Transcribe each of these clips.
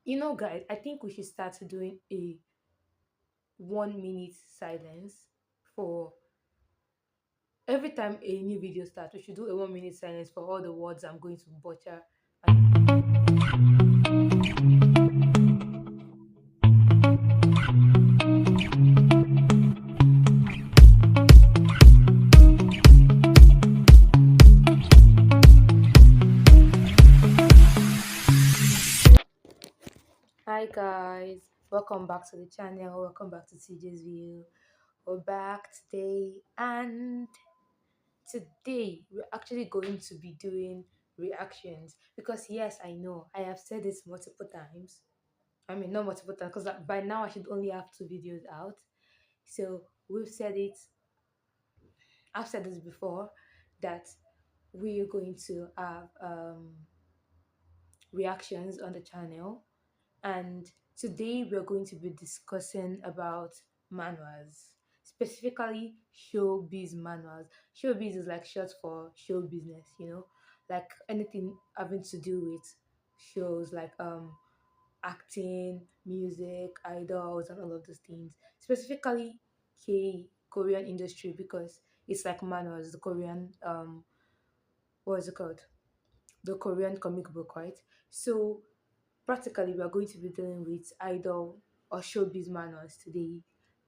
Guys, I think we should start doing a 1 minute silence for every time a new video starts. We should do a 1 minute silence for all the words I'm going to butcher. Hi guys, welcome back to the channel. Welcome back to TJ's View. We're back today, and today we're actually going to be doing reactions because yes, I know I have said this multiple times. I mean, not multiple times because by now I should only have 2 videos out. So we've said it. I've said this before that we're going to have reactions on the channel, and today we're going to be discussing about manhwas, specifically showbiz manhwas. Showbiz is like short for show business, like anything having to do with shows like acting, music, idols, and all of those things. Specifically, Korean industry because it's like manhwas, the Korean what is it called? The Korean comic book, right? So practically we are going to be dealing with idol or showbiz manhwas today.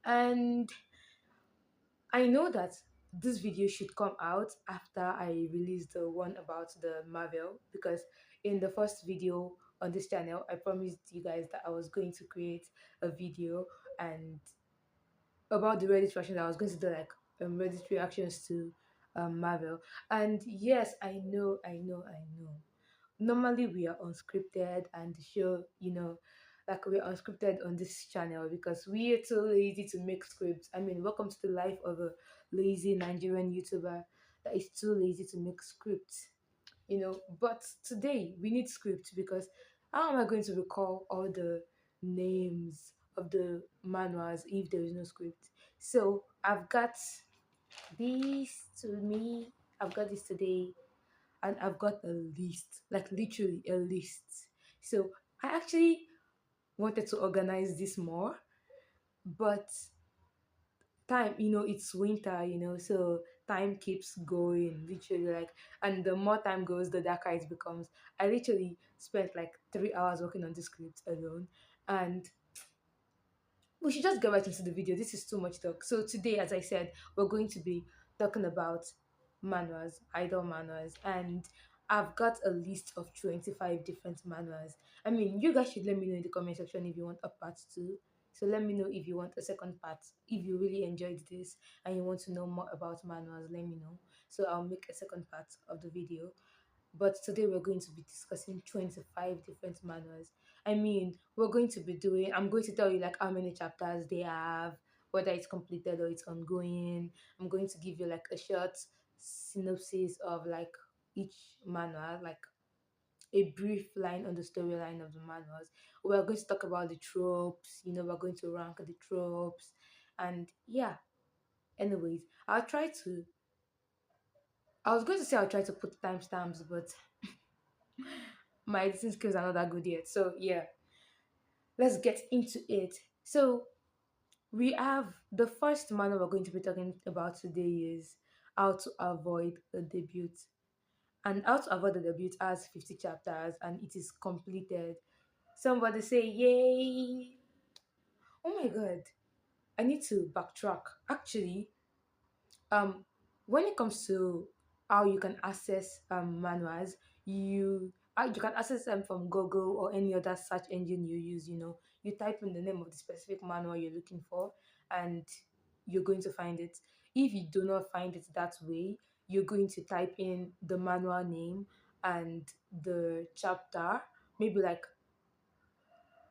And I know that this video should come out after I release the one about the Marvel, because in the first video on this channel I promised you guys that I was going to create a video and about the Reddit reactions. I was going to do like Reddit reactions to Marvel. And yes, I know. Normally we are unscripted, and the show, like we're unscripted on this channel because we are too lazy to make scripts. I mean, welcome to the life of a lazy Nigerian YouTuber that is too lazy to make scripts. But today we need script because how am I going to recall all the names of the manuals if there is no script? So I've got these to me. I've got this today, and I've got a list, like literally a list. So I actually wanted to organize this more, but time, it's winter, so time keeps going, literally, like, and the more time goes, the darker it becomes. I literally spent like 3 hours working on the script alone, and we should just get right into the video. This is too much talk. So today, as I said, we're going to be talking about manuals, idol manuals, and I've got a list of 25 different manuals. I mean, you guys should let me know in the comment section if you want a part two. So let me know if you want a second part. If you really enjoyed this and you want to know more about manuals, let me know. So I'll make a second part of the video. But today we're going to be discussing 25 different manuals. I mean, I'm going to tell you like how many chapters they have, whether it's completed or it's ongoing. I'm going to give you like a short synopsis of like each manual, like a brief line on the storyline of the manuals. We're going to talk about the tropes, we're going to rank the tropes. And yeah, anyways, I was going to say I'll try to put timestamps, but my editing skills are not that good yet. So yeah, let's get into it. So we have the first manner we're going to be talking about today is how to avoid a debut. And how to avoid the debut has 50 chapters and it is completed. Somebody say yay. Oh my god. I need to backtrack. Actually, um when it comes to how you can access manuals, you can access them from Google or any other search engine you use. You type in the name of the specific manual you're looking for, and you're going to find it. If you do not find it that way, you're going to type in the manual name and the chapter. Maybe like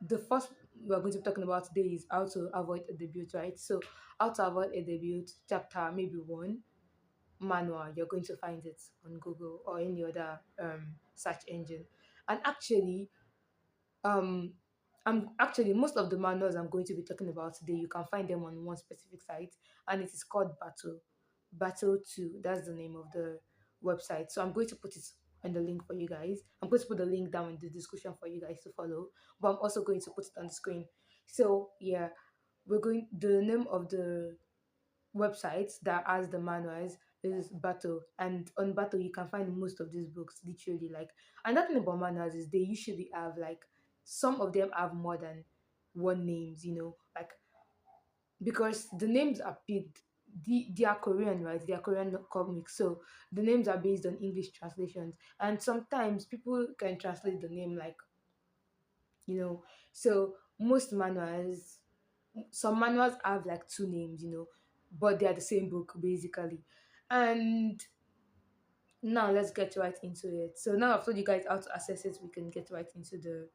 the first we're going to be talking about today is how to avoid a debut, right? So how to avoid a debut, chapter maybe one, manual. You're going to find it on Google or any other search engine. And actually, um I'm actually most of the manuals I'm going to be talking about today, you can find them on one specific site, and it is called Battle 2. That's the name of the website. So I'm going to put it and the link for you guys. I'm going to put the link down in the description for you guys to follow, but I'm also going to put it on the screen. So yeah, we're going. The name of the website that has the manuals is Battle, and on Battle you can find most of these books literally. Like, another thing about manuals is they usually have like some of them have more than one names. Like, because the names are picked. They are Korean, right? They are Korean comics, so the names are based on English translations, and sometimes people can translate the name like, you know. So most manuals, some manuals have like two names, but they are the same book basically. And now let's get right into it. So now I've told you guys how to access it, we can get right into the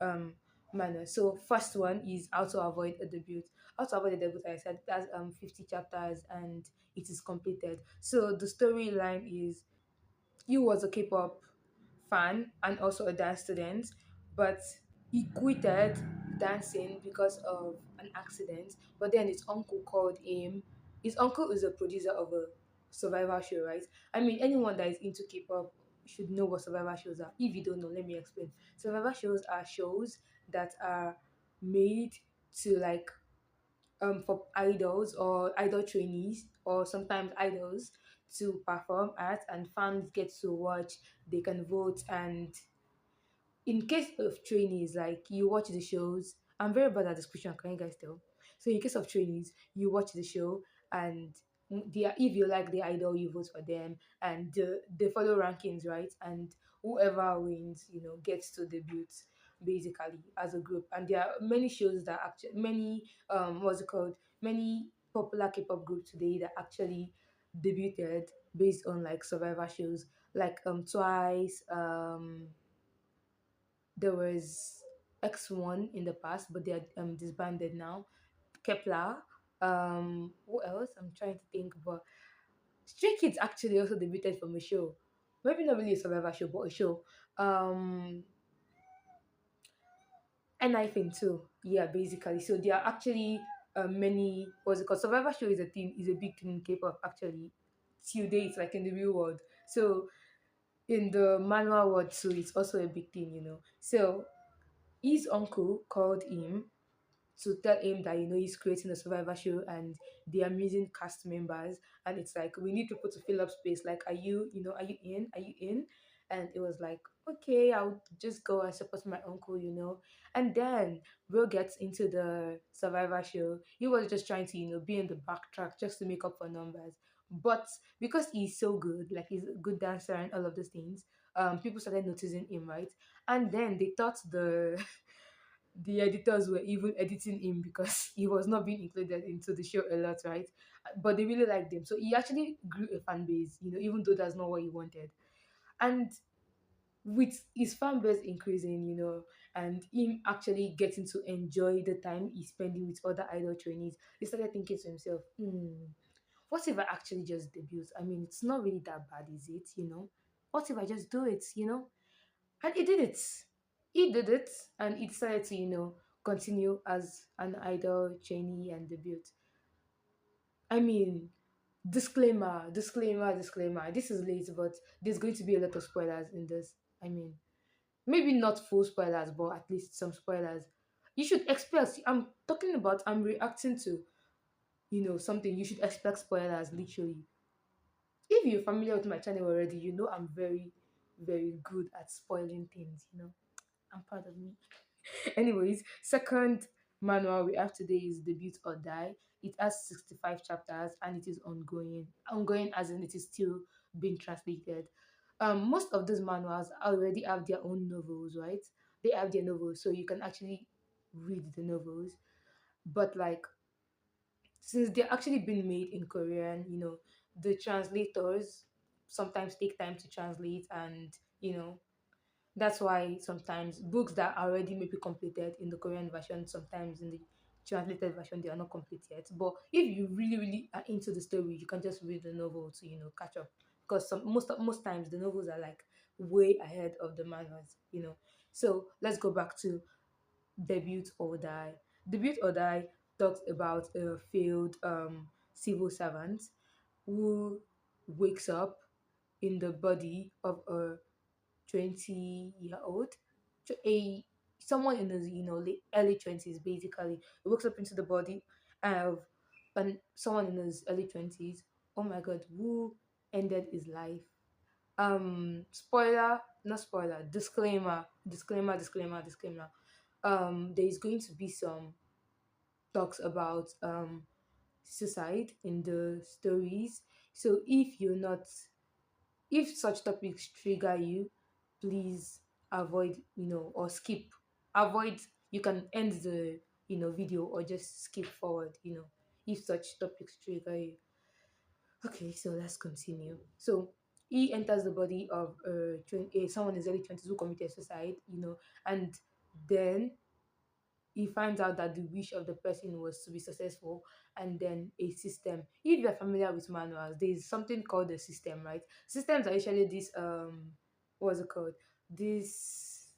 um manual. So first one is how to avoid a debut. How to avoid a debut, I said that's 50 chapters and it is completed. So the storyline is, he was a K-pop fan and also a dance student, but he quitted dancing because of an accident. But then his uncle called him. His uncle is a producer of a survival show, right? I mean, anyone that is into K-pop should know what survival shows are. If you don't know, let me explain. Survival shows are shows that are made to like for idols or idol trainees or sometimes idols to perform at, and fans get to watch, they can vote. And in case of trainees, like, you watch the shows. I'm very bad at description, can you guys tell? So in case of trainees, you watch the show, and if you like the idol, you vote for them, and they follow rankings, right? And whoever wins, gets to debut basically as a group. And there are many shows that actually, many what's it called, many popular K-pop groups today that actually debuted based on like survivor shows, like Twice. There was X1 in the past, but they are disbanded now. Kepler. Who else? I'm trying to think, but Stray Kids actually also debuted from a show. Maybe not really a survivor show, but a show. Um, and I think too. Yeah, basically. So there are actually many. What's it called? Survivor show is a big thing in K-pop actually. Till date, like in the real world. So in the manual world too, it's also a big thing. So his uncle called him to tell him that he's creating a survivor show and they are missing cast members, and it's like, we need people to fill up space. Like, are you in? And it was like, okay, I'll just go and support my uncle. And then Will gets into the survivor show. He was just trying to be in the backtrack just to make up for numbers, but because he's so good, like, he's a good dancer and all of those things, people started noticing him, right? And then they thought the editors were even editing him because he was not being included into the show a lot, right? But they really liked him. So he actually grew a fan base, even though that's not what he wanted. And with his fan base increasing, and him actually getting to enjoy the time he's spending with other idol trainees, he started thinking to himself, what if I actually just debut? I mean, it's not really that bad, is it? What if I just do it? And he did it. He did it, and he decided to, continue as an idol trainee and debut. I mean, disclaimer. This is late, but there's going to be a lot of spoilers in this. I mean, maybe not full spoilers, but at least some spoilers. You should expect. I'm reacting to, something. You should expect spoilers, literally. If you're familiar with my channel already, I'm very, very good at spoiling things. I'm proud of me. Anyways, second manual we have today is Debut or Die. It has 65 chapters and it is ongoing. Ongoing as in it is still being translated. Most of those manuals already have their own novels, right? They have their novels, so you can actually read the novels. But like, since they're actually being made in Korean, the translators sometimes take time to translate, and that's why sometimes books that are already maybe completed in the Korean version, sometimes in the translated version, they are not complete yet. But if you really, really are into the story, you can just read the novel to catch up, because most times the novels are like way ahead of the manhwas. So let's go back to Debut or Die. Debut or Die talks about a failed civil servant who wakes up in the body of a 20-year-old, a someone in his late early 20s basically. He wakes up into the body of someone in his early 20s. Oh my god, who ended his life? Spoiler, not spoiler, disclaimer. There is going to be some talks about suicide in the stories. So if such topics trigger you, please avoid, or skip. Avoid. You can end the video or just skip forward. If such topics trigger you. Okay, so let's continue. So he enters the body of someone in his early 20s who committed suicide, and then he finds out that the wish of the person was to be successful, and then a system. If you're familiar with manuals, there's something called a system, right? Systems are usually this what's it called? This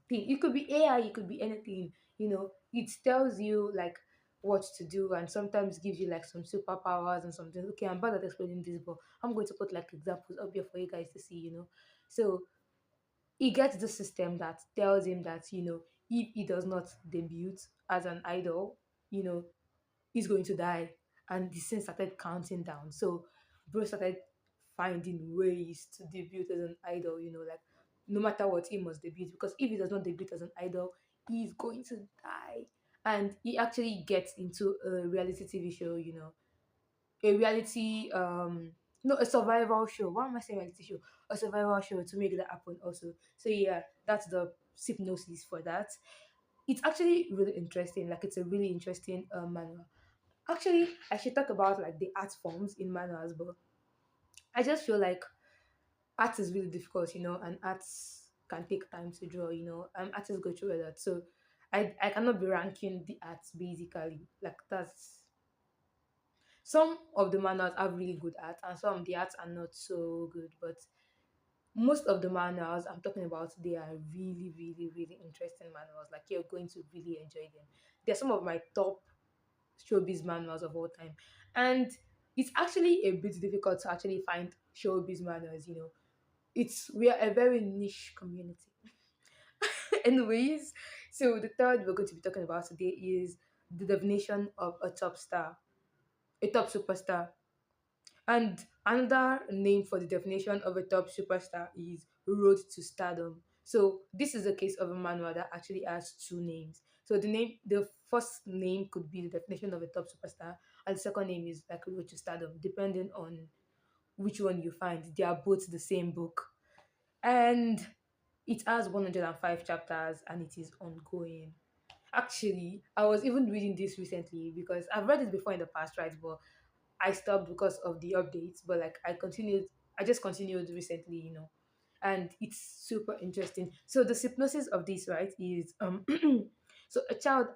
thing. It could be AI, it could be anything. It tells you like what to do, and sometimes gives you like some superpowers and something. Okay, I'm bad at explaining this, but I'm going to put like examples up here for you guys to see. So he gets the system that tells him that if he does not debut as an idol, you know he's going to die. And the scene started counting down. So bro started finding ways to debut as an idol, like no matter what, he must debut, because if he does not debut as an idol, he's going to die. And he actually gets into a reality TV show, a reality no, a survival show. Why am I saying reality show? A survival show to make that happen also. So yeah, that's the hypnosis for that. It's actually really interesting. Like, it's a really interesting manual. Actually, I should talk about like the art forms in manuals, but I just feel like art is really difficult, and arts can take time to draw, artists go through a lot. So I cannot be ranking the arts basically. Like, that's some of the manuals have really good art, and some of the arts are not so good. But most of the manuals I'm talking about, they are really, really, really interesting manuals. Like, you're going to really enjoy them. They're some of my top showbiz manuals of all time. And it's actually a bit difficult to actually find showbiz manuals, we are a very niche community. Anyways, so the third we're going to be talking about today is the definition of a top star, a top superstar. And another name for the definition of a top superstar is Road to Stardom. So this is a case of a manual that actually has two names. So the first name could be the definition of a top superstar, and the second name is like Road to Stardom, depending on which one you find. They are both the same book, and it has 105 chapters, and it is ongoing. Actually, I was even reading this recently because I've read it before in the past, right? But I stopped because of the updates. But like, I just continued recently, and it's super interesting. So the hypnosis of this, right, is so a child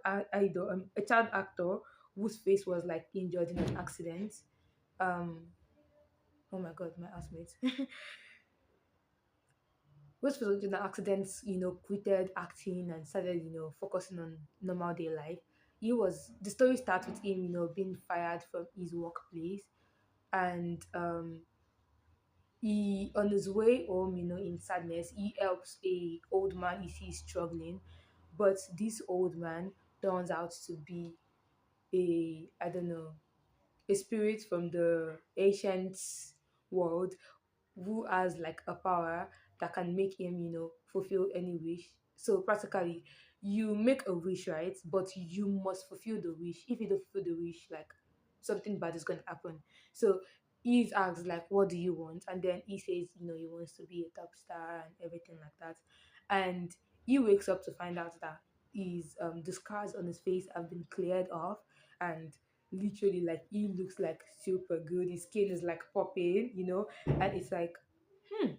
actor whose face was like injured in an accident. Um, oh my god, my housemates. Most people in accidents, quitted acting and started, focusing on normal day life. The story starts with him, being fired from his workplace, and he on his way home, in sadness, he helps a old man he sees struggling, but this old man turns out to be a, I don't know, a spirit from the ancient world, who has like a power that can make him, fulfill any wish. So practically, you make a wish, right? But you must fulfill the wish. If you don't fulfill the wish, like, something bad is going to happen. So he's asked like, what do you want? And then he says, he wants to be a top star and everything like that. And he wakes up to find out that his the scars on his face have been cleared off, and literally, like, he looks like super good. His skin is like popping, and it's like, hmm,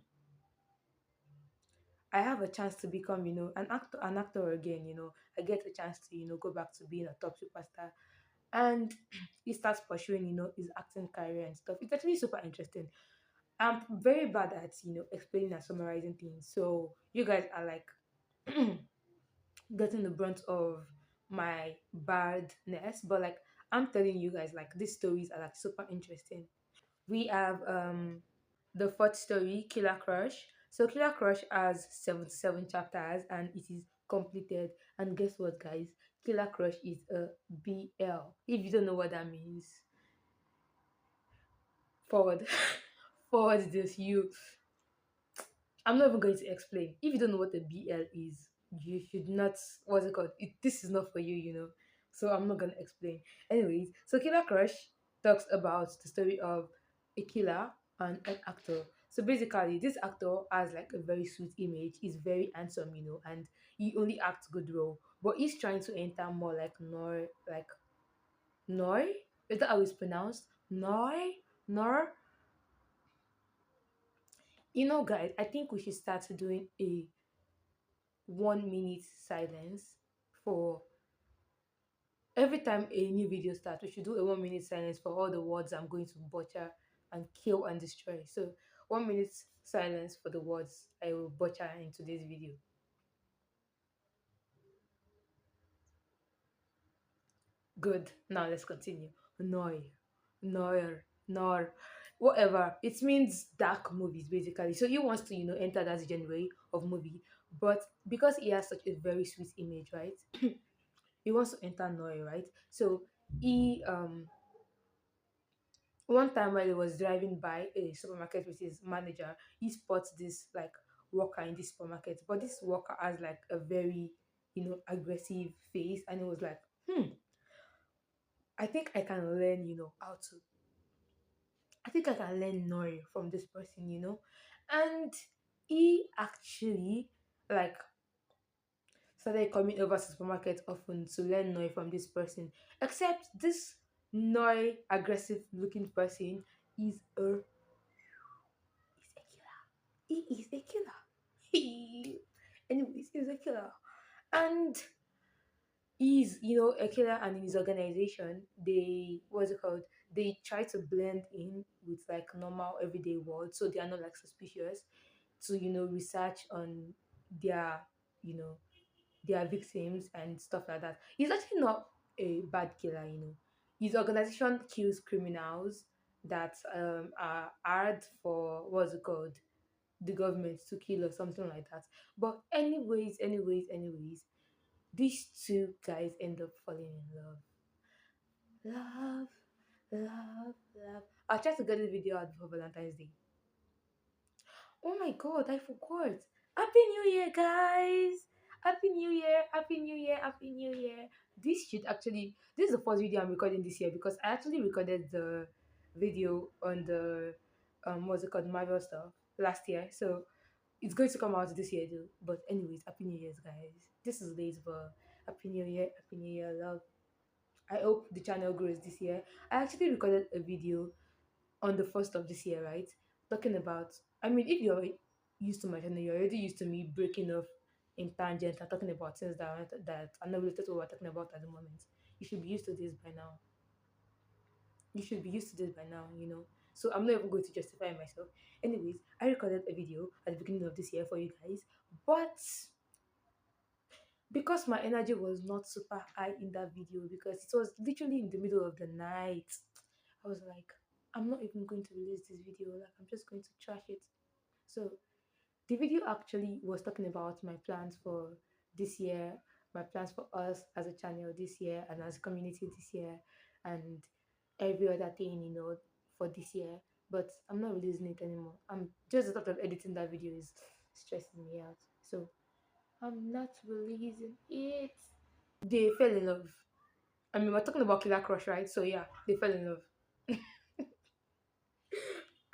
I have a chance to become, an actor again. I get a chance to, go back to being a top superstar. And he starts pursuing, his acting career and stuff. It's actually super interesting. I'm very bad at, explaining and summarizing things. So you guys are like getting the brunt of my badness. But like, I'm telling you guys, like, these stories are like super interesting. We have the fourth story, Killer Crush. So Killer Crush has 77 chapters and it is completed. And guess what, guys? Killer Crush is a BL. If you don't know what that means, forward, forward this. I'm not even going to explain. If you don't know what a BL is, you should not. What's it called? This is not for you, you know. So I'm not gonna explain. Anyways, so Killer Crush talks about the story of a killer and an actor. So basically, this actor has like a very sweet image. He's very handsome, you know, and he only acts good role. But he's trying to enter more like Noi. Is that how it's pronounced? Noi, Nor. You know, guys, I think we should start doing a 1 minute silence for every time a new video starts. We should do a 1 minute silence for all the words I'm going to butcher and kill and destroy. So 1 minute silence for the words I will butcher in today's video. Good. Now let's continue. Noi, Noir, Nor, whatever. It means dark movies basically. So he wants to, enter that genre of movie, but because he has such a very sweet image, right? He wants to enter Noi, right? So he one time while he was driving by a supermarket with his manager, he spots this like worker in this supermarket. But this worker has like a very, aggressive face, and he was like, I think I can learn, how to. I think I can learn Nori from this person, and he actually like started coming over to the supermarket often to learn Noi from this person. Except this Noi aggressive looking person is a he is a killer. He, anyways, he's a killer. And he's, a killer, and in his organization, they, what's it called? They try to blend in with like normal everyday world, so they are not like suspicious to, research on their, you know, their victims and stuff like that. He's actually not a bad killer, His organization kills criminals that are hard for, what's it called, the government to kill or something like that. But anyways, these two guys end up falling in love. Love, love. I'll try to get this video out before Valentine's Day. Oh my god, I forgot. Happy New Year, guys! Happy New Year, Happy New Year, Happy New Year. This is the first video I'm recording this year because I actually recorded the video on the what's it called, Marvel stuff last year. So it's going to come out this year though. But anyways, Happy New Year's, guys. This is late, but Happy New Year, Happy New Year, love. I hope the channel grows this year. I actually recorded a video on the first of this year, right? Talking about, I mean, if you're used to my channel, you're already used to me breaking off in tangents and talking about things that are not related to what we're talking about at the moment. You should be used to this by now. You should be used to this by now, So I'm not even going to justify myself. Anyways, I recorded a video at the beginning of this year for you guys, but because my energy was not super high in that video because it was literally in the middle of the night, I was like, I'm not even going to release this video. Like, I'm just going to trash it. So the video actually was talking about my plans for this year, my plans for us as a channel this year and as a community this year, and every other thing, for this year. But I'm not releasing it anymore. I'm just the thought of editing that video is stressing me out. So I'm not releasing it. They fell in love. I mean, we're talking about Killer Crush, right? So yeah, they fell in love.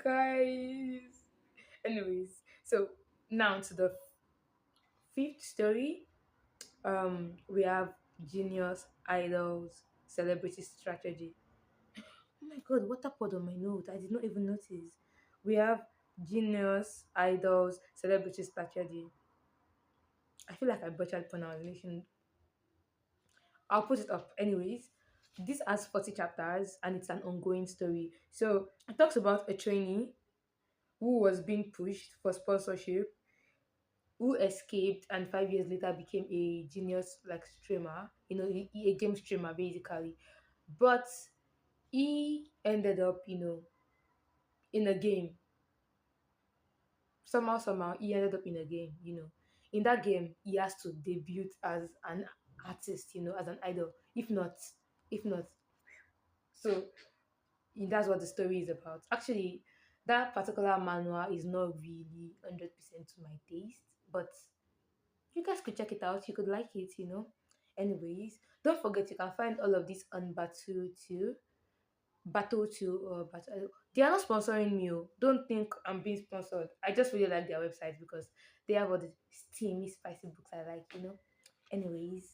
Guys. Anyways, so now to the fifth story. We have genius, idols, celebrity strategy. Oh my god, water poured on my note. I did not even notice. We have genius, idols, celebrity strategy. I feel like I butchered pronunciation. I'll put it up. Anyways, this has 40 chapters and it's an ongoing story. So it talks about a trainee who was being pushed for sponsorship, who escaped and 5 years later became a genius like streamer, a game streamer basically. But he ended up, in a game. somehow he ended up in a game, in that game he has to debut as an artist, as an idol. If not so that's what the story is about. Actually, that particular manhwa is not really 100% to my taste, but you guys could check it out. You could like it. Anyways, don't forget you can find all of this on Batoto or Bato. They are not sponsoring me. Oh. Don't think I'm being sponsored. I just really like their website because they have all the steamy, spicy books I like. Anyways,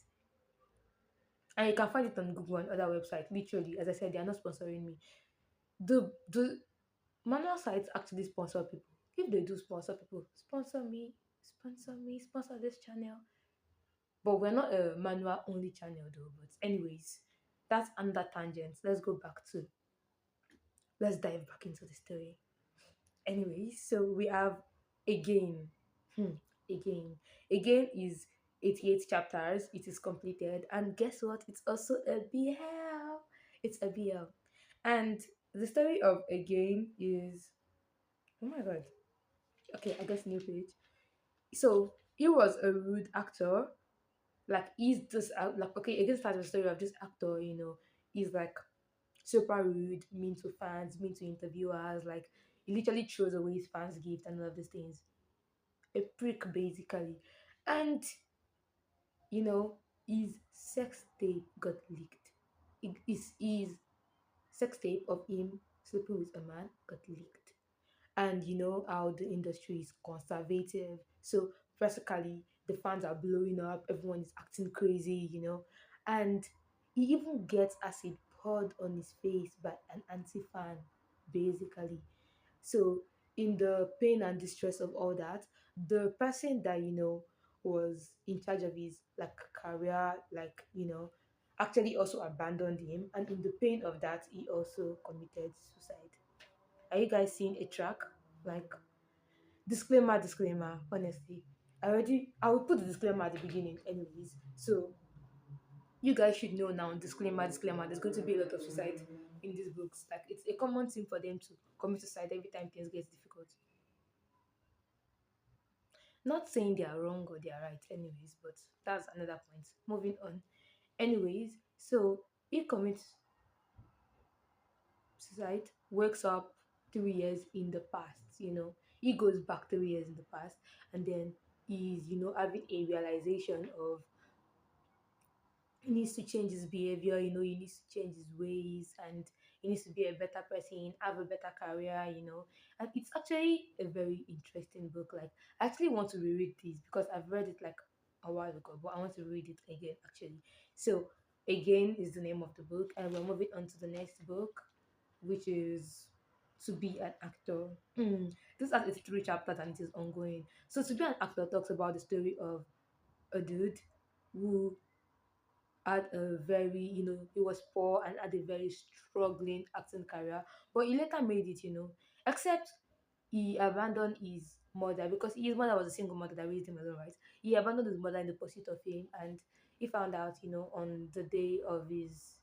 and you can find it on Google and other websites. Literally, as I said, they are not sponsoring me. The manual sites actually sponsor people. If they do sponsor people, sponsor me, sponsor this channel. But we're not a manual only channel though. But anyways, that's under tangent. Let's dive back into the story. Anyways, so we have again. Hmm, again. Again is 88 chapters. It is completed. And guess what? It's also a BL. It's a BL. And the story of again is, oh my god. Okay, I guess new page. So he was a rude actor. Like he's just like okay, again start the story of this actor, he's like super rude, mean to fans, mean to interviewers, like he literally throws away his fans' gift and all of these things. A prick basically. And you know, his sex tape got leaked. His sex tape of him sleeping with a man got leaked. And you know how the industry is conservative, so practically the fans are blowing up, everyone is acting crazy, and he even gets acid poured on his face by an anti-fan basically. So in the pain and distress of all that, the person that was in charge of his like career, like actually also abandoned him, and in the pain of that he also committed suicide. Are you guys seeing a track? Like, disclaimer, honestly. I will put the disclaimer at the beginning, anyways. So, you guys should know now, disclaimer, there's going to be a lot of suicide in these books. Like, it's a common thing for them to commit suicide every time things get difficult. Not saying they are wrong or they are right, anyways, but that's another point. Moving on. Anyways, so he commits suicide, wakes up 3 years in the past. He goes back 3 years in the past, and then he's having a realization of he needs to change his behavior. He needs to change his ways, and he needs to be a better person, have a better career. And it's actually a very interesting book. Like, I actually want to reread this because I've read it like a while ago, but I want to read it again actually. So again is the name of the book, and we're moving on to the next book, which is to be an actor. This has 83 chapters and it is ongoing. So to be an actor talks about the story of a dude who had a very, he was poor and had a very struggling acting career, but he later made it. Except he abandoned his mother because his mother was a single mother that raised him alone, right? He abandoned his mother in the pursuit of fame, and he found out, on the day of his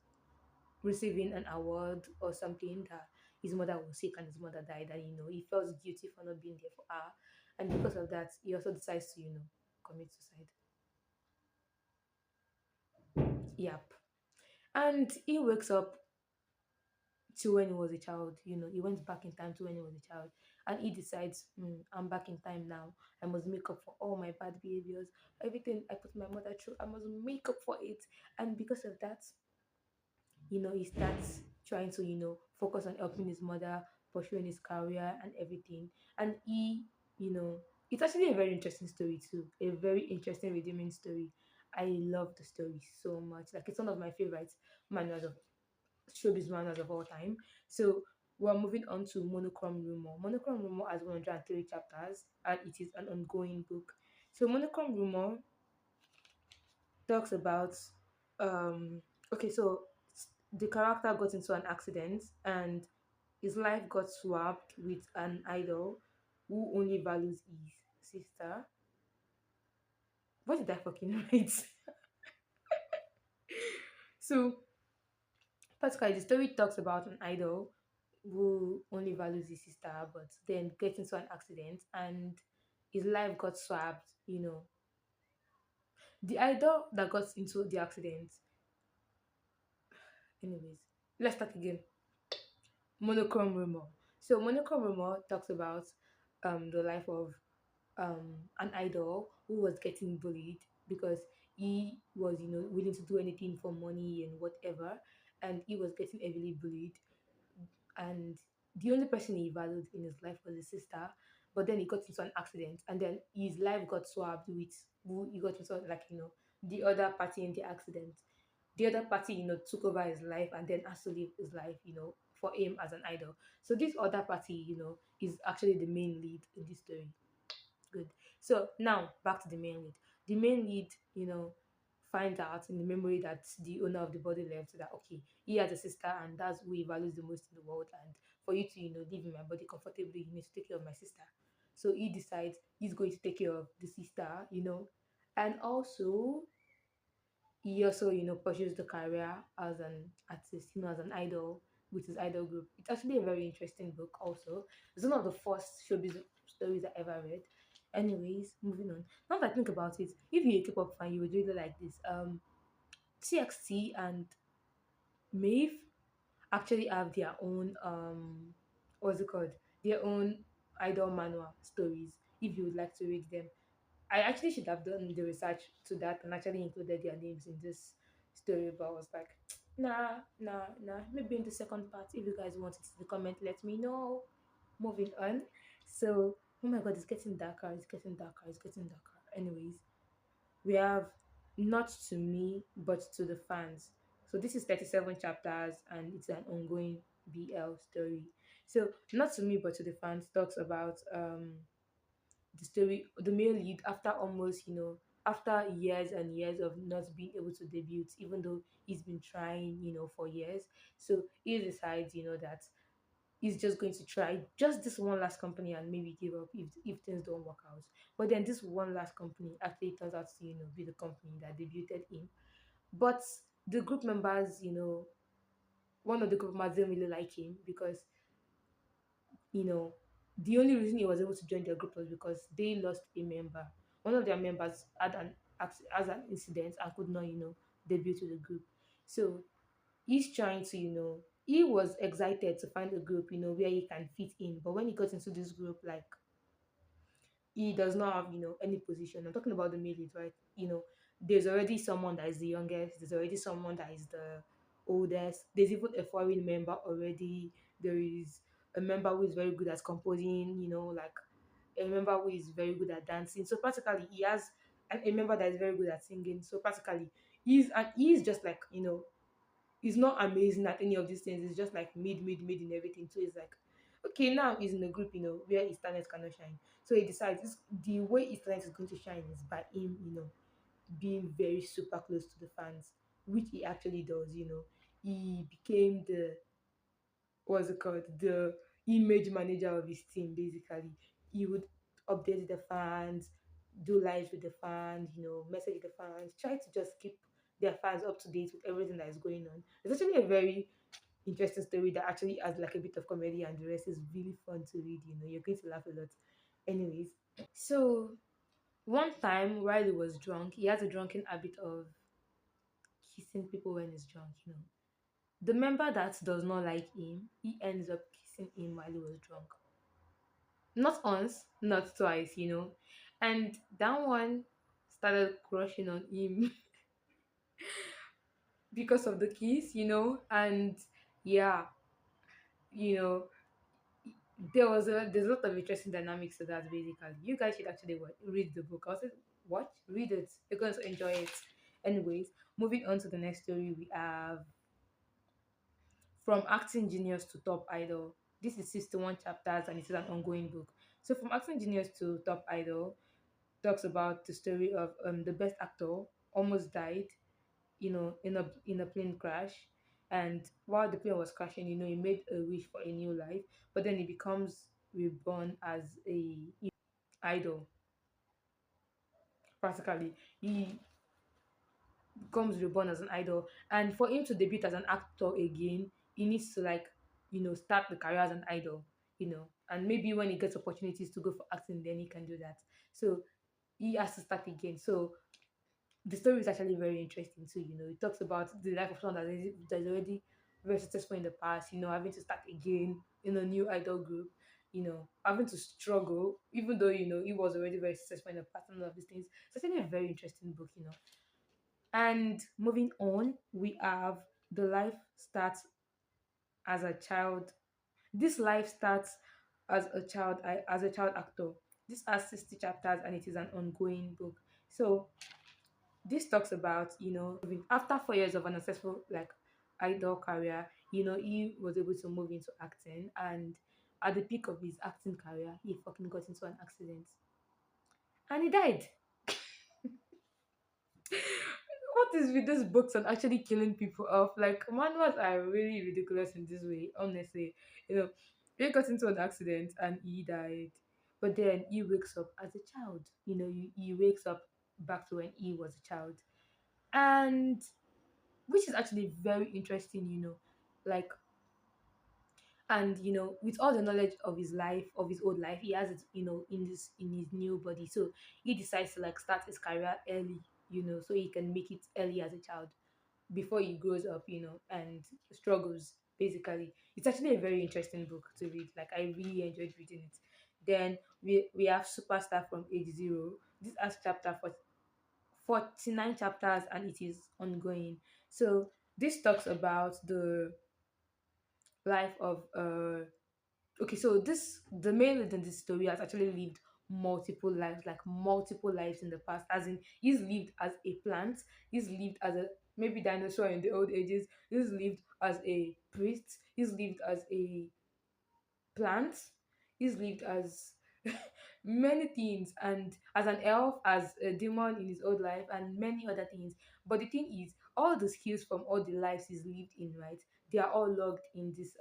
receiving an award or something, that his mother was sick and his mother died, and he felt guilty for not being there for her, and because of that he also decides to commit suicide. Yep. And he wakes up to when he was a child. He went back in time to when he was a child, and he decides, I'm back in time now. I must make up for all my bad behaviors, everything I put my mother through. I must make up for it. And because of that, he starts trying to, focus on helping his mother, pursuing his career and everything. And it's actually a very interesting story too. A very interesting, redeeming story. I love the story so much. Like, it's one of my favorites manuals of showbiz manuals of all time. So we're moving on to Monochrome Rumor. Monochrome Rumor has 103 chapters and it is an ongoing book. So Monochrome Rumor talks about okay, so the character got into an accident and his life got swapped with an idol who only values his sister. What did I fucking write? So, particularly, the story talks about an idol who only values his sister, but then gets into an accident and his life got swapped. The idol that got into the accident. Anyways, let's start again. Monochrome rumor. So monochrome rumor talks about the life of an idol who was getting bullied because he was willing to do anything for money and whatever, and he was getting heavily bullied, and the only person he valued in his life was his sister. But then he got into an accident, and then his life got swapped with who he got into, like the other party in the accident. The other party took over his life and then has to live his life for him as an idol. So this other party is actually the main lead in this story. Good. So now back to the main lead. The main lead, finds out in the memory that the owner of the body left that okay, he has a sister and that's who he values the most in the world. And for you to, live in my body comfortably, you need to take care of my sister. So he decides he's going to take care of the sister. And also he also, pursues the career as an artist, as an idol with his idol group. It's actually a very interesting book also. It's one of the first showbiz stories I ever read. Anyways, moving on. Now that I think about it, if you're a K-pop fan, you would really like this. TXT and Maeve actually have their own what's it called? Their own idol manhwa stories. If you would like to read them, I actually should have done the research to that and actually included their names in this story, but I was like, nah. Maybe in the second part, if you guys want it in the comment, let me know. Moving on. So, oh my god, it's getting darker, it's getting darker, it's getting darker. Anyways, we have Not to Me, but to the Fans. So, this is 37 chapters and it's an ongoing BL story. So, Not to Me, but to the Fans talks about the story, the male lead, after almost, after years and years of not being able to debut, even though he's been trying, for years. So he decides, that he's just going to try just this one last company and maybe give up if things don't work out. But then this one last company actually turns out to, be the company that debuted him. But the group members, one of the group members didn't really like him because you know, the only reason he was able to join their group was because they lost a member. One of their members had has an incident and could not, debut to the group. So he's trying to, he was excited to find a group, where he can fit in. But when he got into this group, like he does not have any position. I'm talking about the male lead, right? There's already someone that is the youngest, there's already someone that is the oldest, there's even a foreign member already, there is a member who is very good at composing, like a member who is very good at dancing. So practically he has a member that is very good at singing. So practically he's just like, he's not amazing at any of these things. It's just like mid in everything. So it's like, okay, now he's in a group, where his talent cannot shine. So he decides the way his talent is going to shine is by him, being very super close to the fans, which he actually does. He became the what's it called, the image manager of his team. Basically, he would update the fans, do lives with the fans, message the fans, try to just keep their fans up to date with everything that is going on. It's actually a very interesting story that actually has like a bit of comedy, and the rest is really fun to read. You're going to laugh a lot. Anyways, so one time while he was drunk, he has a drunken habit of kissing people when he's drunk. The member that does not like him, he ends up kissing him while he was drunk. Not once, not twice. And that one started crushing on him because of the kiss. And yeah, you know, there's a lot of interesting dynamics to that. Basically, you guys should actually read the book. Also, watch, read it. You're going to enjoy it. Anyways, moving on to the next story, we have From Acting Genius to Top Idol. This is 61 chapters and it is an ongoing book. So, From Acting Genius to Top Idol talks about the story of the best actor almost died, in a plane crash. And while the plane was crashing, he made a wish for a new life, but then he becomes reborn as a idol. Practically, he becomes reborn as an idol, and for him to debut as an actor again, he needs to like start the career as an idol, and maybe when he gets opportunities to go for acting, then he can do that. So he has to start again. So the story is actually very interesting too. It talks about the life of someone that is already very successful in the past, having to start again in a new idol group, having to struggle, even though, he was already very successful in the past and all of these things. It's actually a very interesting book. And moving on, we have the life starts as a child. This life starts as a child actor. This has 60 chapters and it is an ongoing book. So this talks about, after 4 years of an successful like idol career, he was able to move into acting, and at the peak of his acting career, he fucking got into an accident and he died. What is with these books and actually killing people off? Like, manuals are really ridiculous in this way, honestly. He got into an accident and he died. But then he wakes up as a child. He wakes up back to when he was a child. And which is actually very interesting, like, and with all the knowledge of his life, of his old life, he has it, in his new body. So he decides to like start his career early, so he can make it early as a child before he grows up, and struggles basically. It's actually a very interesting book to read. Like, I really enjoyed reading it. Then we have Superstar from Age Zero. This has chapter for 49 chapters and it is ongoing. So this talks about the life of okay, so this the male lead in this story has actually lived multiple lives, like multiple lives in the past. As in, he's lived as a plant, he's lived as a maybe dinosaur in the old ages, he's lived as a priest, he's lived as a plant, he's lived as many things, and as an elf, as a demon in his old life, and many other things. But the thing is, all the skills from all the lives he's lived in, right, they are all logged in this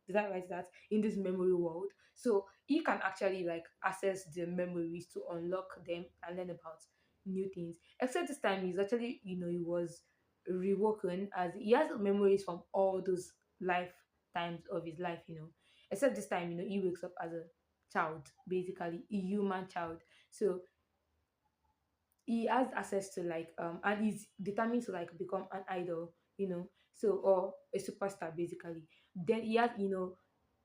did I write that in this memory world? So he can actually like access the memories to unlock them and learn about new things. Except this time he's actually, he was rewoken, as he has memories from all those lifetimes of his life, except this time, he wakes up as a child, basically a human child. So he has access to like and he's determined to like become an idol, so, or a superstar basically. Then he has,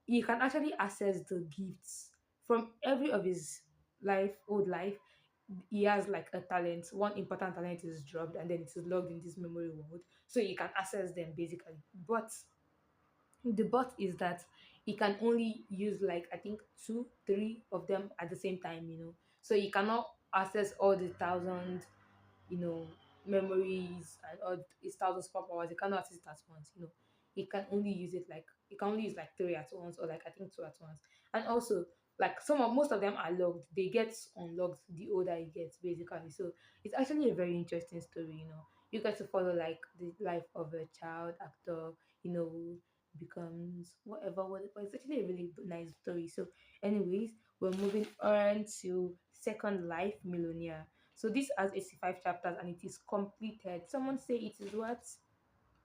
he can actually access the gifts from every of his old life. He has like a talent, one important talent is dropped and then it is logged in this memory world, so you can access them basically. But the but is that he can only use like I think two, three of them at the same time, so he cannot access all the thousand, you know, memories and all his thousand superpowers. He cannot access it at once, He can only use it like he can only use like three at once or like I think two at once. And also like most of them are logged. They get unlocked the older he gets, basically. So it's actually a very interesting story. You get to follow like the life of a child actor, who becomes whatever. It's actually a really nice story. So, anyways, we're moving on to Second Life Millionaire. So this has 85 chapters and it is completed. Someone say it is what?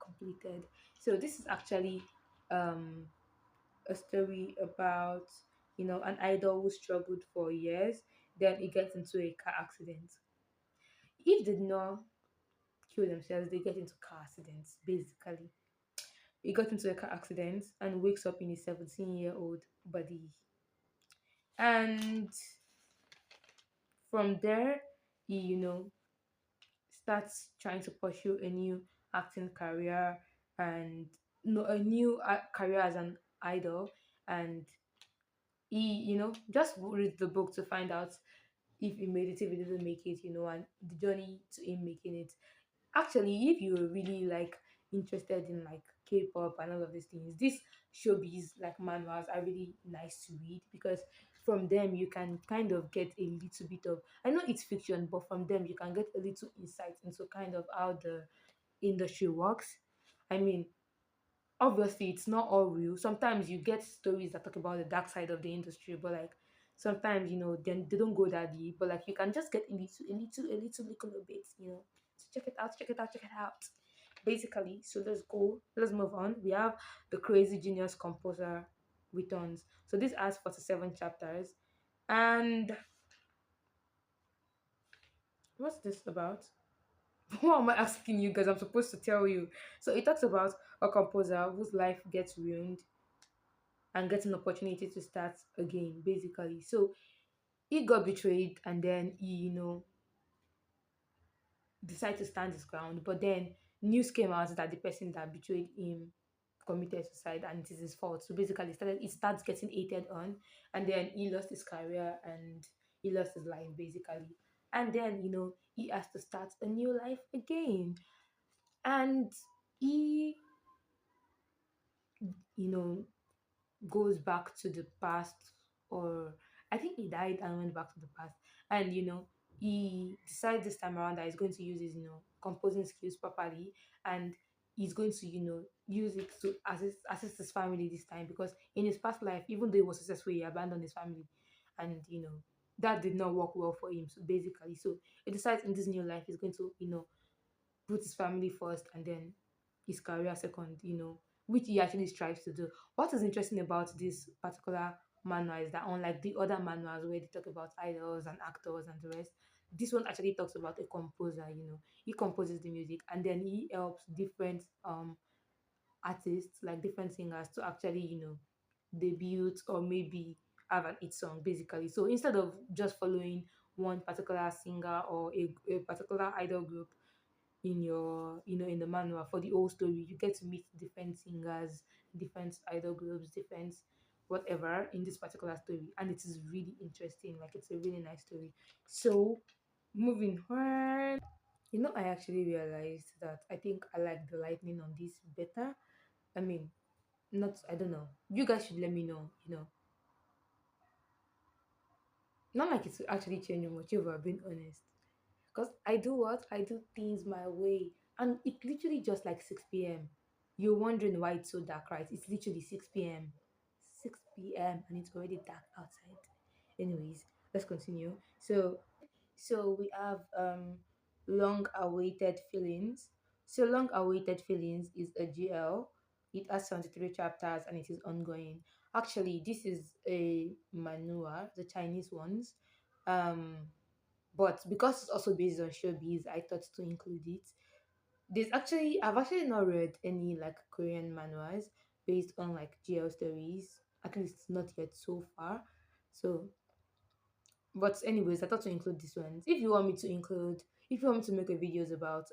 Completed. So this is actually um a story about, an idol who struggled for years, then he gets into a car accident. If they did not kill themselves, they get into car accidents, basically. He got into a car accident and wakes up in his 17-year-old body. And from there, he, starts trying to pursue a new acting career and no a new career as an idol. And he, just read the book to find out if he made it, if he didn't make it, and the journey to him making it. Actually, if you're really like interested in like K-pop and all of these things, these showbiz like manuals are really nice to read, because from them you can kind of get a little bit of, I know it's fiction, but from them you can get a little insight into kind of how the industry works. I mean, obviously it's not all real. Sometimes you get stories that talk about the dark side of the industry, but like sometimes, then they don't go that deep, but like you can just get a little bit, so check it out, check it out, check it out. basically. So let's go. Let's move on. We have the crazy genius composer returns. So this has 47 chapters, and what's this about? What am I asking you guys? I'm supposed to tell you. So it talks about a composer whose life gets ruined and gets an opportunity to start again, basically. So he got betrayed and then he, decided to stand his ground. But then news came out that the person that betrayed him committed suicide and it is his fault. So basically it starts getting hated on, and then he lost his career and he lost his life basically. And then, he has to start a new life again. And he, you know, goes back to the past, or I think he died and went back to the past. And he decides this time around that he's going to use his composing skills properly, and he's going to use it to assist his family this time, because in his past life, even though he was successful, he abandoned his family, and that did not work well for him. So basically, he decides in this new life he's going to put his family first and then his career second, which he actually strives to do. What is interesting about this particular manual is that, unlike the other manuals where they talk about idols and actors and the rest, this one actually talks about a composer. He composes the music and then he helps different artists, like different singers, to actually debut or maybe have an hit song basically. So instead of just following one particular singer or a particular idol group in your in the manual for the whole story, you get to meet different singers, different idol groups, different whatever in this particular story, and it is really interesting. Like, it's a really nice story. So moving on, I actually realized that I think I like the lightning on this better. I mean, not, I don't know, you guys should let me know. Not like it's actually changing much, if I've been honest. Because I do what? I do things my way. And it's literally just like 6 p.m. You're wondering why it's so dark, right? It's literally 6 p.m. 6 p.m. and it's already dark outside. Anyways, let's continue. So we have long awaited feelings. So long awaited feelings is a GL. It has 73 chapters and it is ongoing. Actually, this is a manhua, the Chinese ones. Um but because it's also based on showbiz, I thought to include it. I've actually not read any like Korean manhwas based on like GL stories, at least not yet so far. So, but anyways, I thought to include this one. If you want me to make a videos about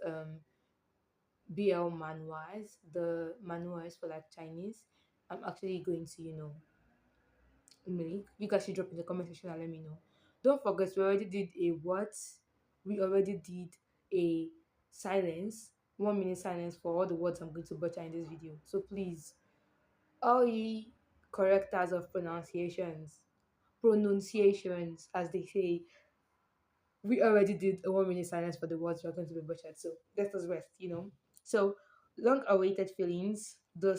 BL manhwas, the manhwas for like Chinese, I'm actually going to link. You guys should drop in the comment section and let me know. Don't forget, we already did a what? We already did a silence, 1 minute silence for all the words I'm going to butcher in this video. So please, all ye correctors of pronunciations, as they say, we already did a 1 minute silence for the words we're going to be butchered. So let us rest. So, long awaited feelings. The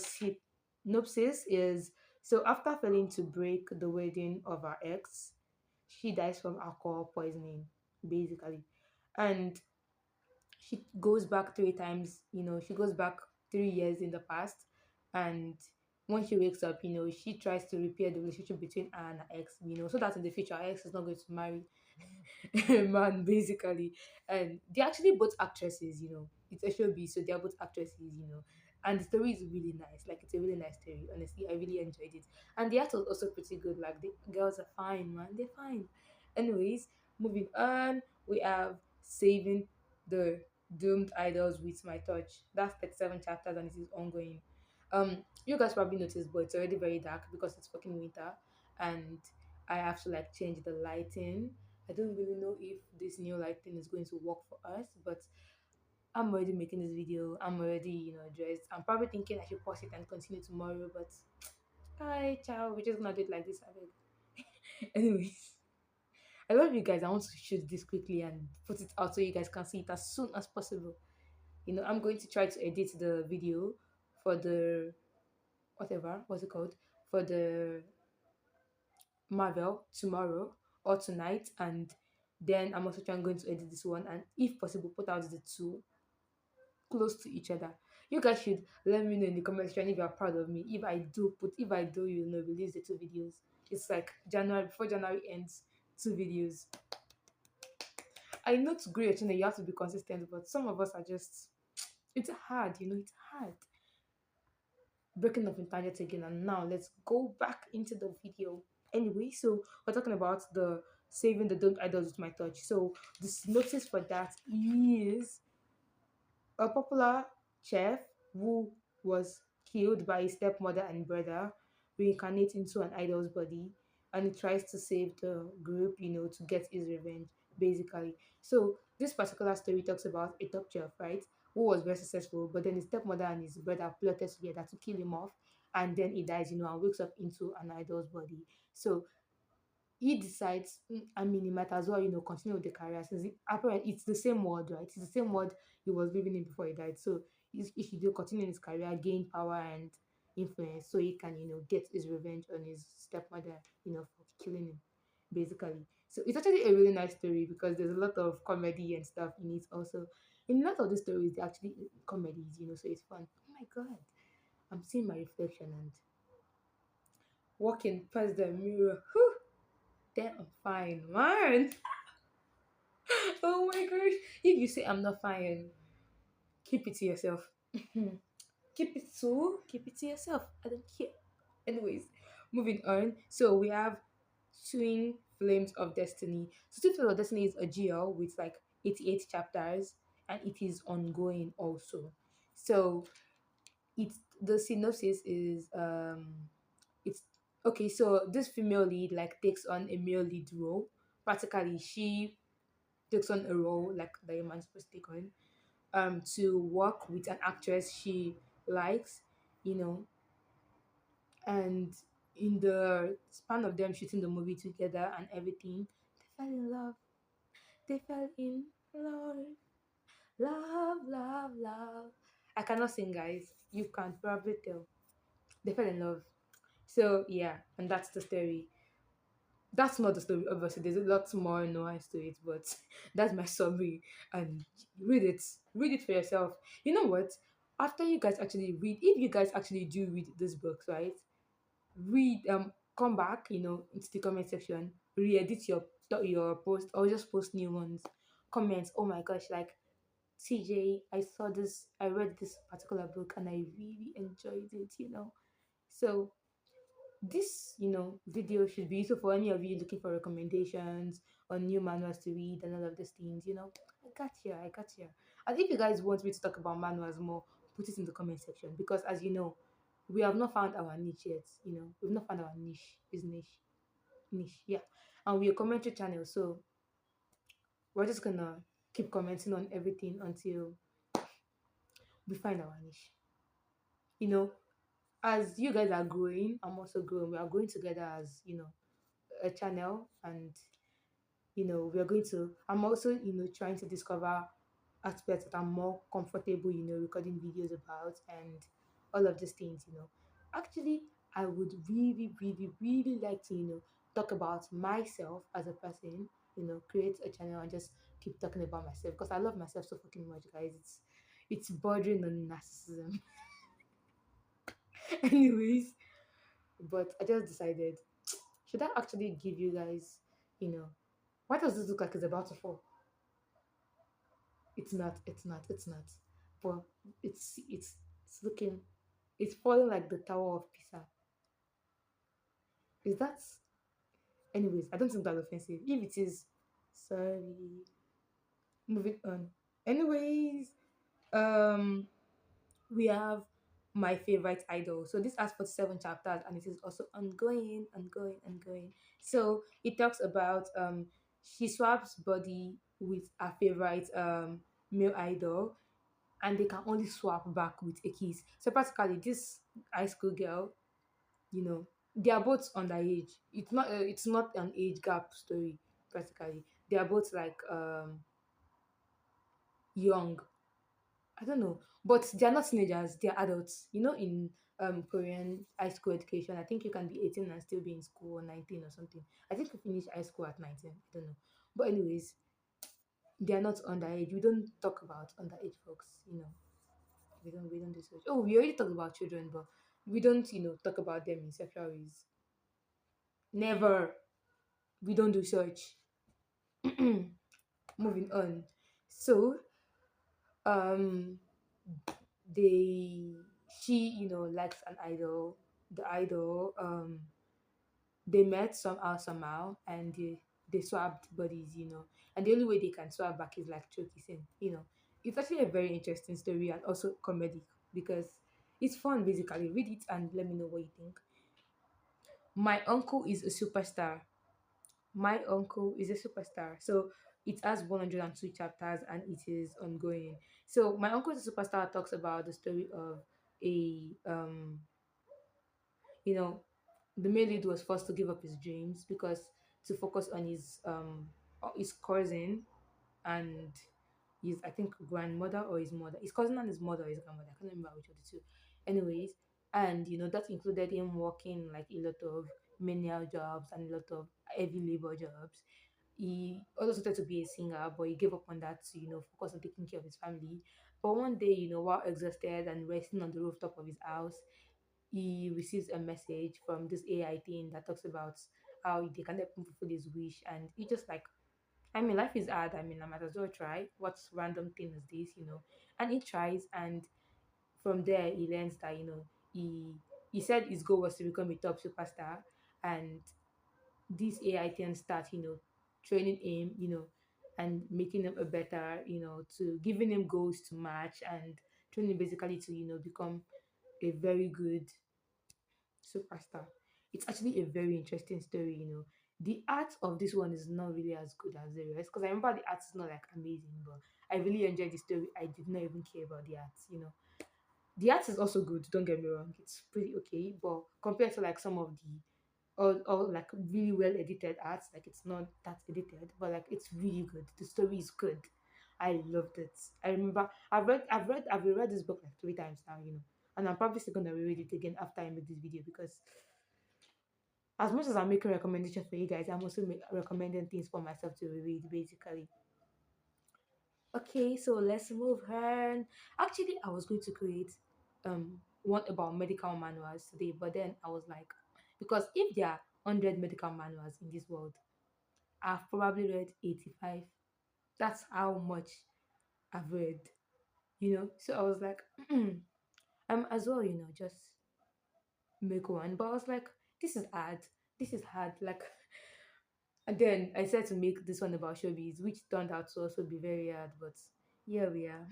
synopsis is, so after failing to break the wedding of her ex, she dies from alcohol poisoning, basically. And she goes back 3 times, she goes back 3 years in the past. And when she wakes up, she tries to repair the relationship between her and her ex, so that in the future, her ex is not going to marry man, basically. And they're actually both actresses. It's a showbiz, so they're both actresses. And the story is really nice. Like, it's a really nice story. Honestly, I really enjoyed it. And the art was also pretty good. Like, the girls are fine, man. They're fine. Anyways, moving on, we have Saving the Doomed Idols with My Touch. That's 37 chapters and it is ongoing. You guys probably noticed, but it's already very dark because it's fucking winter, and I have to like change the lighting. I don't really know if this new lighting is going to work for us, but I'm already making this video. I'm already, dressed. I'm probably thinking I should pause it and continue tomorrow, but hi, ciao. We're just gonna do it like this. I beg. Anyways, I love you guys. I want to shoot this quickly and put it out so you guys can see it as soon as possible. I'm going to try to edit the video for the whatever, what's it called? For the Marvel tomorrow or tonight, and then I'm also going to edit this one, and if possible, put out the two close to each other. You guys should let me know in the comment section if you are proud of me. If I do, release the two videos. It's like January, before January ends, two videos. I know to grow your channel you have to be consistent, but some of us are just, it's hard, it's hard. Breaking up in tangent again, and now let's go back into the video. Anyway, so we're talking about the saving the don't idols with my touch. So this notice for that is a popular chef who was killed by his stepmother and brother reincarnates into an idol's body, and he tries to save the group, to get his revenge, basically. So this particular story talks about a top chef, right, who was very successful, but then his stepmother and his brother plotted together to kill him off, and then he dies, and wakes up into an idol's body. So he decides, I mean, he might as well, continue with the career since apparently it's the same world, right? It's the same world he was living in before he died. So he should do continue his career, gain power and influence, so he can, get his revenge on his stepmother, for killing him, basically. So it's actually a really nice story because there's a lot of comedy and stuff in it. Also, in a lot of the stories, they're actually comedies, so it's fun. Oh my god, I'm seeing my reflection and walking past the mirror. Whew, damn, I'm fine, man. Oh my gosh. If you say I'm not fine, keep it to yourself. Keep it to yourself. I don't care. Anyways, moving on. So we have Twin Flames of Destiny. So Twin Flames of Destiny is a GL with like 88 chapters, and it is ongoing also. So it's the synopsis is it's okay, so this female lead like takes on a male lead role. Practically she takes on a role like that a man's supposed to take on, to work with an actress she likes, you know, and in the span of them shooting the movie together and everything, they fell in love. They fell in love. Love, love, love. I cannot sing, guys. You can probably tell. They fell in love. So yeah, and that's the story. That's not the story, obviously. There's a lot more nuance to it, but that's my summary. And read it. Read it for yourself. You know what? After you guys actually read, if you guys actually do read this books, right? Read come back, into the comment section, re-edit your post or just post new ones. Comments, oh my gosh, like TJ, I read this particular book and I really enjoyed it. So this video should be useful for any of you looking for recommendations on new manuals to read and all of these things. I got here. And if you guys want me to talk about manuals more, put it in the comment section, because as you know, we have not found our niche yet. We've not found our niche, yeah. And we're a commentary channel, so we're just gonna keep commenting on everything until we find our niche. you know as you guys are growing, I'm also growing. We are growing together as a channel, and we are going to I'm also trying to discover aspects that I'm more comfortable recording videos about, and all of these things. Actually, I would really really really like to talk about myself as a person, create a channel and just keep talking about myself, because I love myself so fucking much, guys. It's bordering on narcissism. Anyways, but I just decided, should I actually give you guys, you know why does this look like it's about to fall? It's not. But it's looking, it's falling like the Tower of Pisa. Is that, anyways, I don't think that's offensive. If it is, sorry. Moving on. Anyways, um we have my favorite idol. So this has 47 chapters and it is also ongoing. So it talks about she swaps body with her favorite male idol, and they can only swap back with a kiss. So practically, this high school girl, they are both underage. It's not an age gap story. Practically, they are both like young. I don't know, but they are not teenagers. They are adults. In Korean high school education, I think you can be 18 and still be in school, or 19 or something. I think we finish high school at 19. I don't know, but anyways, they are not underage. We don't talk about underage folks. We don't do such. Oh, we already talked about children, but we don't, talk about them in sexual ways. Never. We don't do such. Moving on. So, um, they she likes an idol. The idol they met somehow, and they swapped bodies, and the only way they can swap back is like through kissing. It's actually a very interesting story and also comedy because it's fun. Basically, read it and let me know what you think. My uncle is a superstar. My uncle is a superstar. So it has 102 chapters and it is ongoing. So my uncle is a superstar talks about the story of a you know the male lead was forced to give up his dreams because to focus on his cousin and his, I think, grandmother or his mother, his cousin and his mother or his grandmother. I can't remember which of the two. Anyways, and that included him working like a lot of menial jobs and a lot of heavy labor jobs. He also wanted to be a singer, but he gave up on that to focus on taking care of his family. But one day, while exhausted and resting on the rooftop of his house, he receives a message from this AI thing that talks about how they can help him fulfill his wish. And he just like, I mean, life is hard. I mean, I might as well try. What random thing is this? And he tries, and from there he learns that he said his goal was to become a top superstar, and this AI thing starts training him, and making him a better, to giving him goals to match and training basically to become a very good superstar. It's actually a very interesting story. The art of this one is not really as good as the rest because I remember the art is not like amazing, but I really enjoyed the story. I did not even care about the art. The art is also good, don't get me wrong, it's pretty okay, but compared to like some of the or like really well edited arts, like it's not that edited, but like it's really good. The story is good. I loved it. I remember I've read this book like 3 times now. And I'm probably still gonna reread it again after I make this video because as much as I'm making recommendations for you guys, I'm also recommending things for myself to reread basically. Okay, so let's move on. Actually, I was going to create one about medical manuals today, but then I was like, because if there are 100 medical manuals in this world, I've probably read 85. That's how much I've read. So I was like, I'm as well, just make one. But I was like, this is hard. This is hard. Like, and then I said to make this one about showbiz, which turned out to also be very hard. But here we are.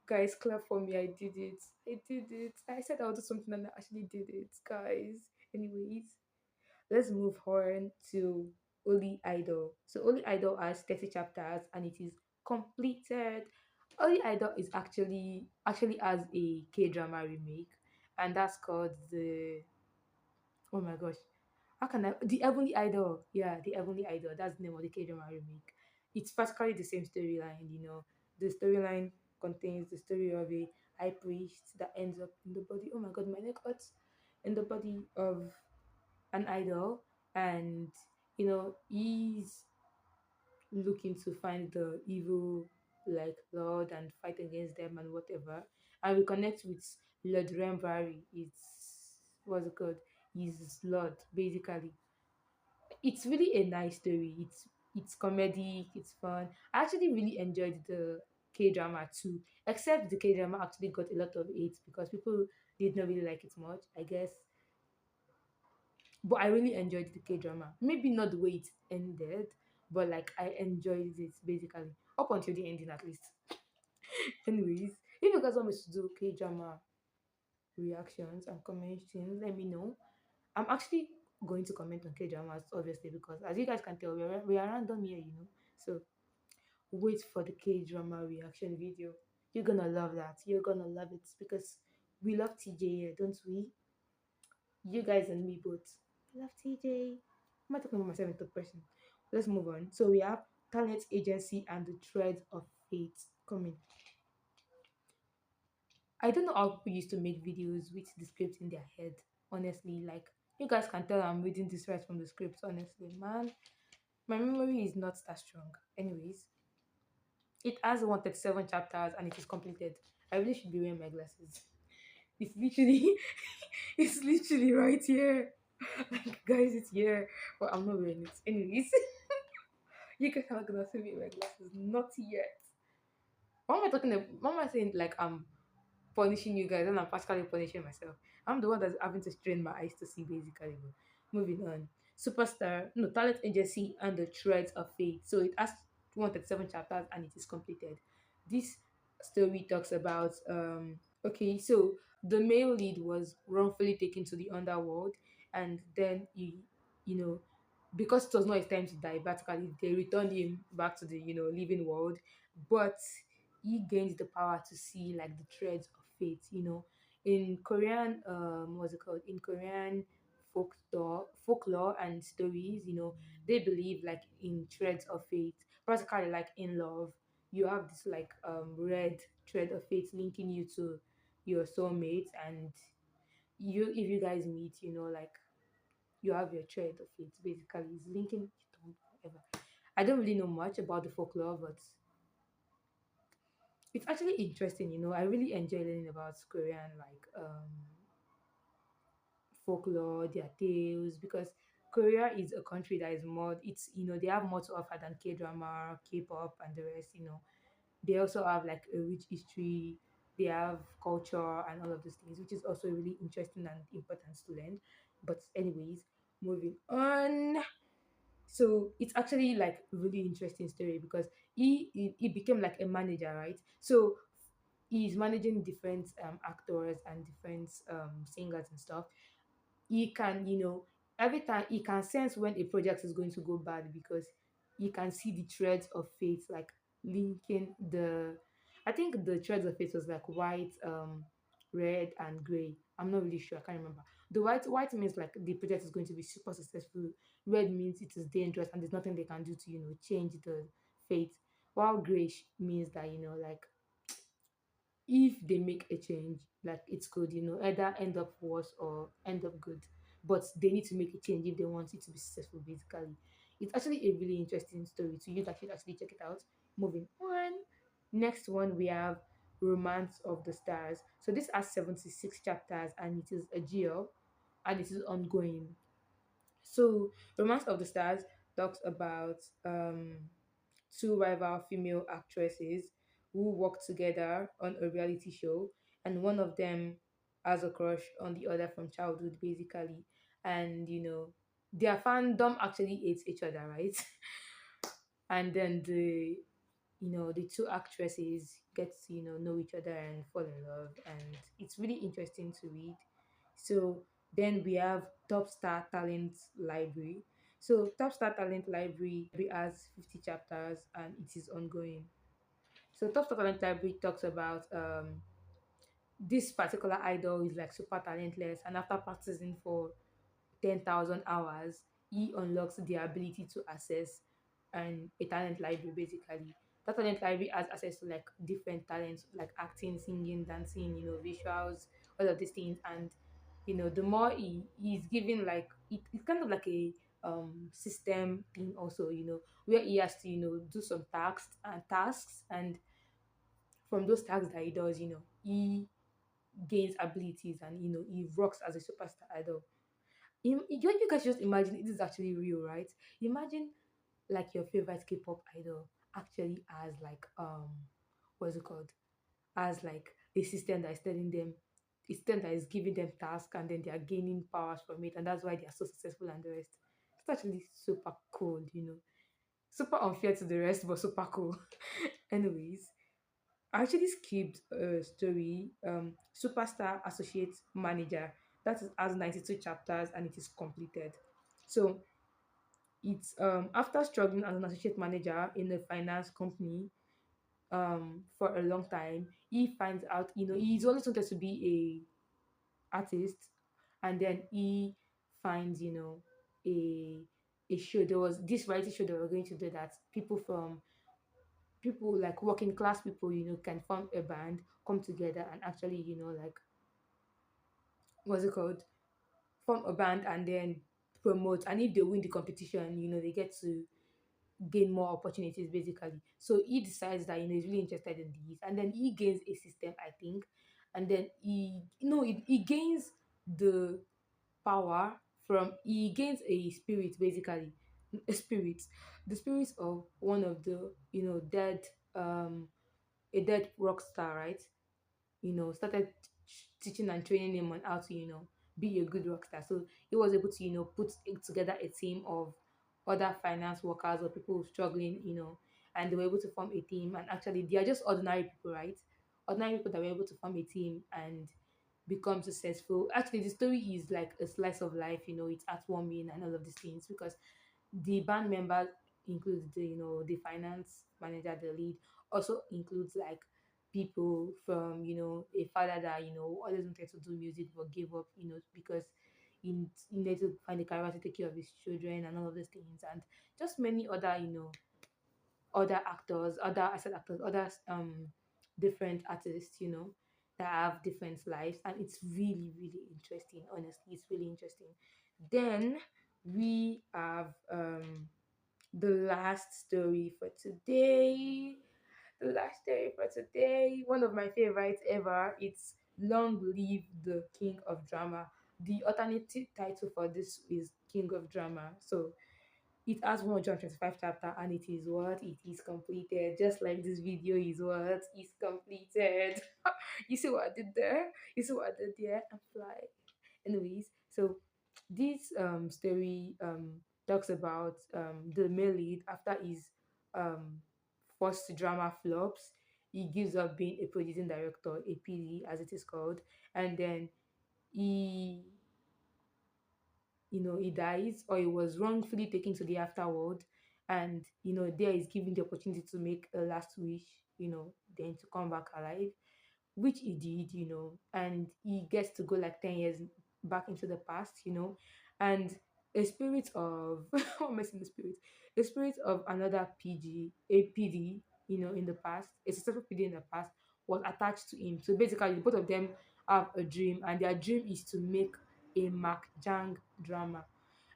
Guys, clap for me. I did it. I did it. I said I would do something and I actually did it, guys. Anyways, let's move on to Holy Idol. So Holy Idol has 30 chapters and it is completed. Holy Idol is actually has a K drama remake, and that's called the, oh my gosh, how can I, the Heavenly Idol. Yeah, the Heavenly Idol. That's the name of the K drama remake. It's practically the same storyline. The storyline contains the story of a high priest that ends up in the body. Oh my god, my neck hurts. In the body of an idol, and he's looking to find the evil like lord and fight against them and whatever. And we connect with Lord Remvari. What's it called? He's Lord basically. It's really a nice story. It's comedy, it's fun. I actually really enjoyed the K drama too, except the K drama actually got a lot of hate because people did not really like it much, I guess. But I really enjoyed the K drama. Maybe not the way it ended, but like I enjoyed it basically up until the ending at least. Anyways, if you guys want me to do K drama reactions and comments, let me know. I'm actually going to comment on K dramas obviously because as you guys can tell, we are random here. So wait for the K drama reaction video. You're gonna love that. You're gonna love it because we love TJ here, don't we? You guys and me both. I love TJ. I'm not talking about myself in third person. Let's move on. So we have talent agency and the threads of fate coming. I don't know how people used to make videos with the script in their head. Honestly, like you guys can tell I'm reading this right from the script. Honestly, man, my memory is not that strong. Anyways, it has 137 chapters and it is completed. I really should be wearing my glasses. It's literally, it's literally right here. Like, guys, it's here, but I'm not wearing it. Anyways, you guys are not gonna see me wear glasses. Not yet. What am I talking about? What am I saying? Like, I'm punishing you guys and I'm practically punishing myself. I'm the one that's having to strain my eyes to see, basically. But moving on. Superstar, no, Talent Agency and the Threads of Fate. So it has 137 chapters and it is completed. This story talks about okay, so the male lead was wrongfully taken to the underworld, and then you know, because it was not his time to die, practically they returned him back to the living world, but he gained the power to see like the threads of fate. In Korean, what's it called? In Korean folklore and stories, they believe like in threads of fate, practically like in love. You have this like red thread of fate linking you to your soulmate, and if you guys meet, like you have your thread of fate. Basically, it's linking you to whatever. I don't really know much about the folklore, but it's actually interesting. I really enjoy learning about Korean like folklore, their tales, because Korea is a country that is more. It's they have more to offer than K drama, K-pop, and the rest. They also have like a rich history. They have culture and all of those things, which is also really interesting and important to learn. But anyways, moving on. So it's actually like a really interesting story because he became like a manager, right? So he's managing different actors and different singers and stuff. He can, every time he can sense when a project is going to go bad because he can see the threads of fate like linking the. I think the threads of fate was like white, red, and gray. I'm not really sure. I can't remember. The white means like the project is going to be super successful. Red means it is dangerous and there's nothing they can do to change the fate. While grayish means that like if they make a change, like it's good, either end up worse or end up good. But they need to make a change if they want it to be successful, basically. It's actually a really interesting story. So you guys should actually check it out. Moving on. Next one we have Romance of the Stars. So this has 76 chapters and it is a GL and it is ongoing. So Romance of the Stars talks about two rival female actresses who work together on a reality show, and one of them has a crush on the other from childhood, basically. And their fandom actually hates each other, right? And then the two actresses get to know each other and fall in love, and it's really interesting to read. So then we have Top Star Talent Library. So Top Star Talent Library has 50 chapters and it is ongoing. So Top Star Talent Library talks about this particular idol is like super talentless, and after practicing for 10,000 hours, he unlocks the ability to access a talent library, basically. That talent library has access to like different talents like acting, singing, dancing, visuals, all of these things. And the more he's given like it's kind of like a system thing also, where he has to, do some tasks, and from those tasks that he does, he gains abilities, and he rocks as a superstar idol. You guys just imagine this is actually real, right? Imagine like your favorite K-pop idol actually has like what's it called? Has like a system that is telling them, a system that is giving them tasks, and then they are gaining powers from it, and that's why they are so successful and the rest. It's actually super cool, super unfair to the rest, but super cool. Anyways, I actually skipped a story, Superstar Associate Manager. That has 92 chapters and it is completed. So it's after struggling as an associate manager in a finance company for a long time, he finds out, he's always wanted to be a artist, and then he finds, a show. There was this variety show they were going to do that people like working class people, can form a band, come together and actually, like what's it called? Form a band and then promote. And if they win the competition, they get to gain more opportunities basically. So he decides that he's really interested in these, and then he gains a system, I think, and then he gains the power from he gains a spirit basically, a spirit, the spirit of one of the dead um a dead rock star, right? Started teaching and training him on how to, be a good rock star. So he was able to, put together a team of other finance workers or people struggling, and they were able to form a team. And actually, they are just ordinary people, right? Ordinary people that were able to form a team and become successful. Actually, the story is like a slice of life, it's heartwarming and all of these things because the band members includes the finance manager, the lead, also includes like people from a father that always wanted to do music but gave up because he needed to find a career to take care of his children and all of these things, and just many other other actors, other I said actors, other different artists, that have different lives, and it's really, really interesting. Honestly, it's really interesting. Then we have the last story for today. The last story for today, one of my favorites ever. It's Long Live the King of Drama. The alternative title for this is King of Drama. So it has 125 chapter, and it is what it is completed. Just like this video is what is completed. You see what I did there? You see what I did there? I'm fly. Anyways, so this story talks about the male lead after his um first drama flops. He gives up being a producing director, a PD as it is called, and then he he dies, or he was wrongfully taken to the afterworld, and there is given the opportunity to make a last wish, then to come back alive, which he did, and he gets to go like 10 years back into the past, and a spirit of what am I saying, the spirit? A spirit of another PD, in the past, a successful PD in the past, was attached to him. So basically both of them have a dream, and their dream is to make a Mark Jang drama.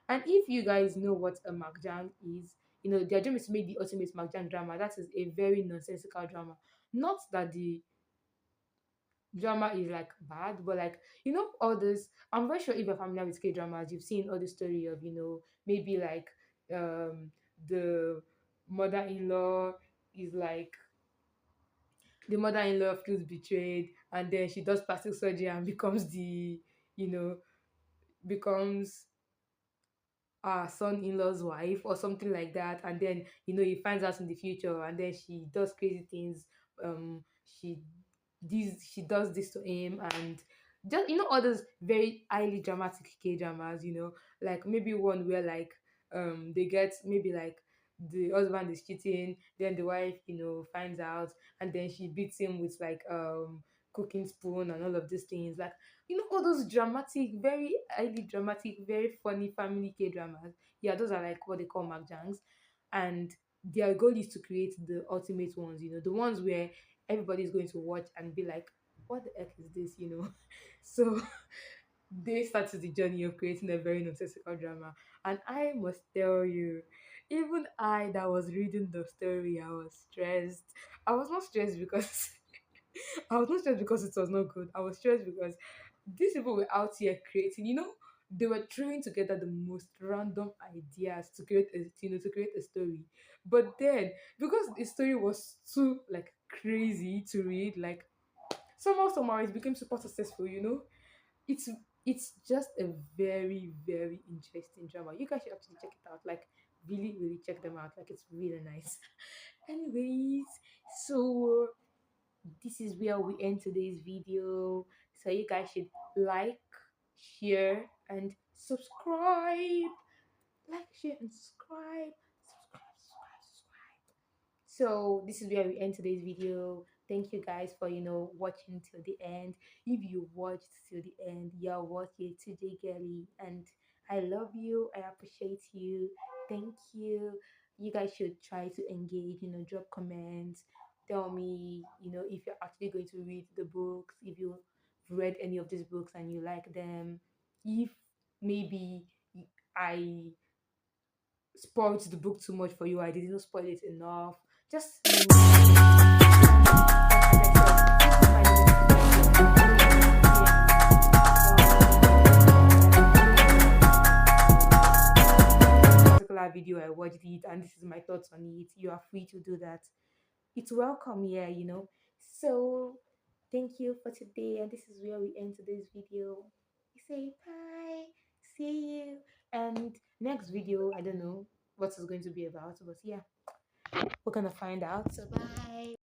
And if you guys know what a Mark Jang is, their dream is to make the ultimate Mark Jang drama. That is a very nonsensical drama. Not that the drama is like bad, but like all this. I'm very sure if you're familiar with K dramas, you've seen all the story of maybe like um the mother-in-law is like the mother-in-law feels betrayed, and then she does plastic surgery and becomes the you know becomes son-in-law's wife or something like that, and then he finds out in the future, and then she does crazy things. She she does this to him, and just all those very highly dramatic K dramas, like maybe one where like they get maybe like the husband is cheating, then the wife finds out, and then she beats him with like cooking spoon and all of these things, like all those dramatic, very highly dramatic, very funny family K dramas. Yeah, those are like what they call Makjangs. And their goal is to create the ultimate ones, the ones where everybody's going to watch and be like, what the heck is this, So they started the journey of creating a very nonsensical drama. And I must tell you, even I that was reading the story, I was stressed. I was not stressed because I was not stressed because it was not good. I was stressed because these people were out here creating, they were throwing together the most random ideas to create a story. But then because the story was too like crazy to read, like somehow it became super successful, It's it's just a very, very interesting drama. You guys should actually check it out. Like really, really check them out. Like it's really nice. Anyways, so this is where we end today's video. So you guys should like, share, and subscribe. Like, share, and subscribe. Subscribe. So this is where we end today's video. Thank you guys for watching till the end. If you watched till the end, you're worth it, TJ Gelly, and I love you. I appreciate you. Thank you. You guys should try to engage. Drop comments. Tell me, if you're actually going to read the books. If you've read any of these books and you like them. If maybe I spoiled the book too much for you. I didn't spoil it enough. Just let me know. And as I said, this is my name of TEEJAY'S. I don't want to see particular video I watched it and this is my thoughts on it. You are free to do that. It's welcome here. So thank you for today, and this is where we end today's video. We say bye, see you, and next video, I don't know what it's going to be about, but yeah, we're gonna find out. So bye.